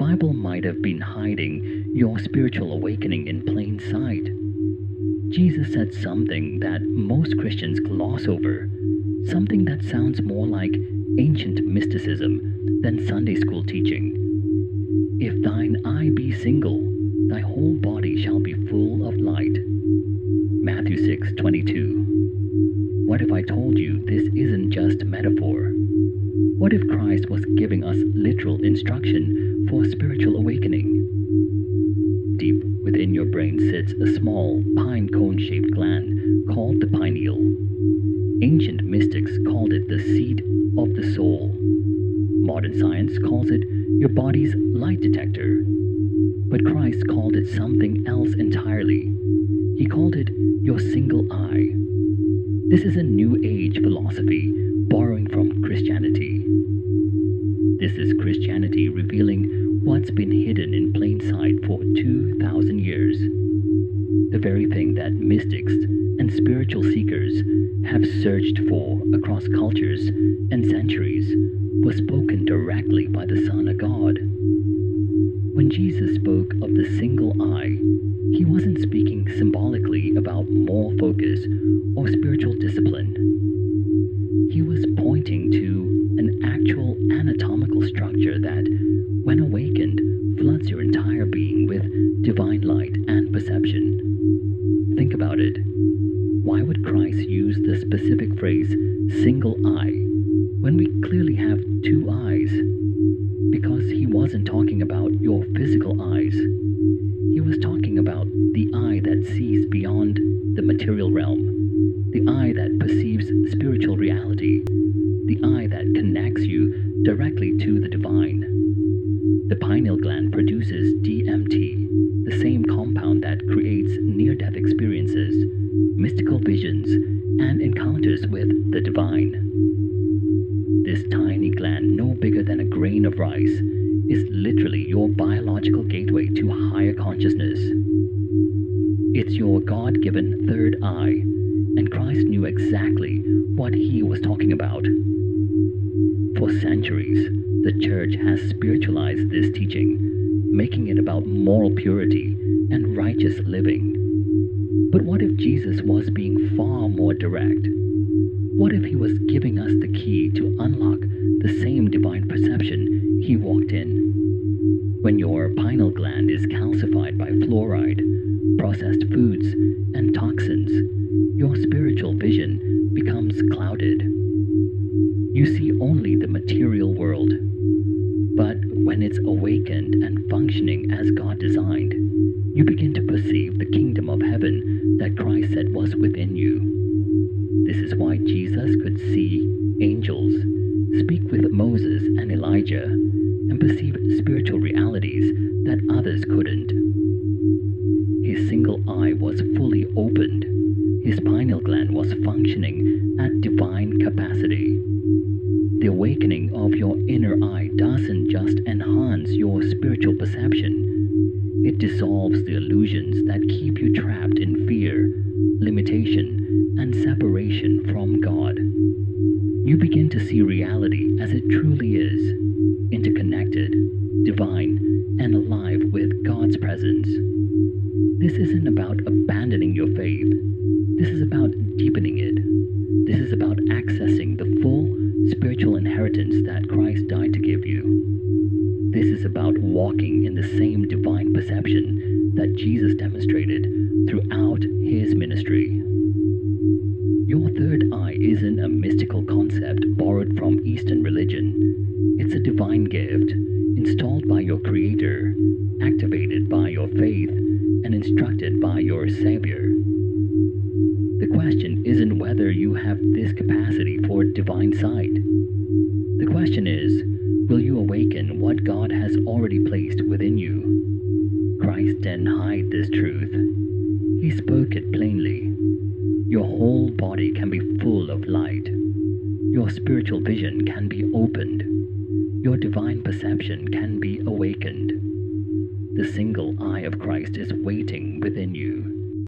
Bible might have been hiding your spiritual awakening in plain sight. Jesus said something that most Christians gloss over, something that sounds more like ancient mysticism than Sunday school teaching. If thine eye be single, thy whole body shall be full of light. Matthew 6:22. What if I told you this isn't just metaphor? What if Christ was giving us literal instruction for spiritual awakening? Deep within your brain sits a small pine cone-shaped gland called the pineal. Ancient mystics called it the seat of the soul. Modern science calls it your body's light detector. But Christ called it something else entirely. He called it your single eye. This is a New Age philosophy borrowing from Christianity. This is Christianity revealing what's been hidden in plain sight for 2,000 years. The very thing that mystics and spiritual seekers have searched for across cultures and centuries was spoken directly by the Son of God. When Jesus spoke of the single eye, he wasn't speaking symbolically about more focus or spiritual discipline. He was pointing to an actual anatomical structure that, when awakened, floods your entire being with divine light and perception. Think about it. Why would Christ use the specific phrase, single eye, when we clearly have two eyes? Because he wasn't talking about your physical eyes. He was talking about the eye that sees beyond the material realm, the eye that perceives spiritual reality, the eye that connects you directly to the divine. The pineal gland produces DMT, the same compound that creates near-death experiences, mystical visions, and encounters with the divine. This tiny gland, no bigger than a grain of rice, is literally your biological gateway to higher consciousness. It's your God-given third eye, and Christ knew exactly what he was talking about. For centuries, the church has spiritualized this teaching, making it about moral purity and righteous living. But what if Jesus was being far more direct? What if he was giving us the key to unlock the same divine perception he walked in? When your pineal gland is calcified by fluoride, processed foods, and toxins, your spiritual vision becomes clouded. You see only the material world. But when it's awakened and functioning as God designed, you begin to perceive the kingdom of heaven that Christ said was within you. This is why Jesus could see angels, speak with Moses and Elijah, and perceive spiritual realities that others couldn't. His single eye was fully opened. His pineal gland was functioning at divine capacity. The awakening of your inner eye doesn't just enhance your spiritual perception. It dissolves the illusions that keep you trapped in fear, limitation, and separation from God. You begin to see reality as it truly is, interconnected, divine, and alive with God's presence. This isn't about abandoning your faith. This is about deepening it. This is about accessing the full spiritual inheritance that Christ died to give you. This is about walking in the same divine perception that Jesus demonstrated throughout his ministry. Your third eye isn't a mystical concept borrowed from Eastern religion. It's a divine gift, installed by your Creator, activated by your faith, and instructed by your Savior. The question isn't whether you have this capacity for divine sight. The question is, will you awaken what God has already placed within you? Christ didn't hide this truth. He spoke it plainly. Your whole body can be full of light. Your spiritual vision can be opened. Your divine perception can be awakened. The single eye of Christ is waiting within you.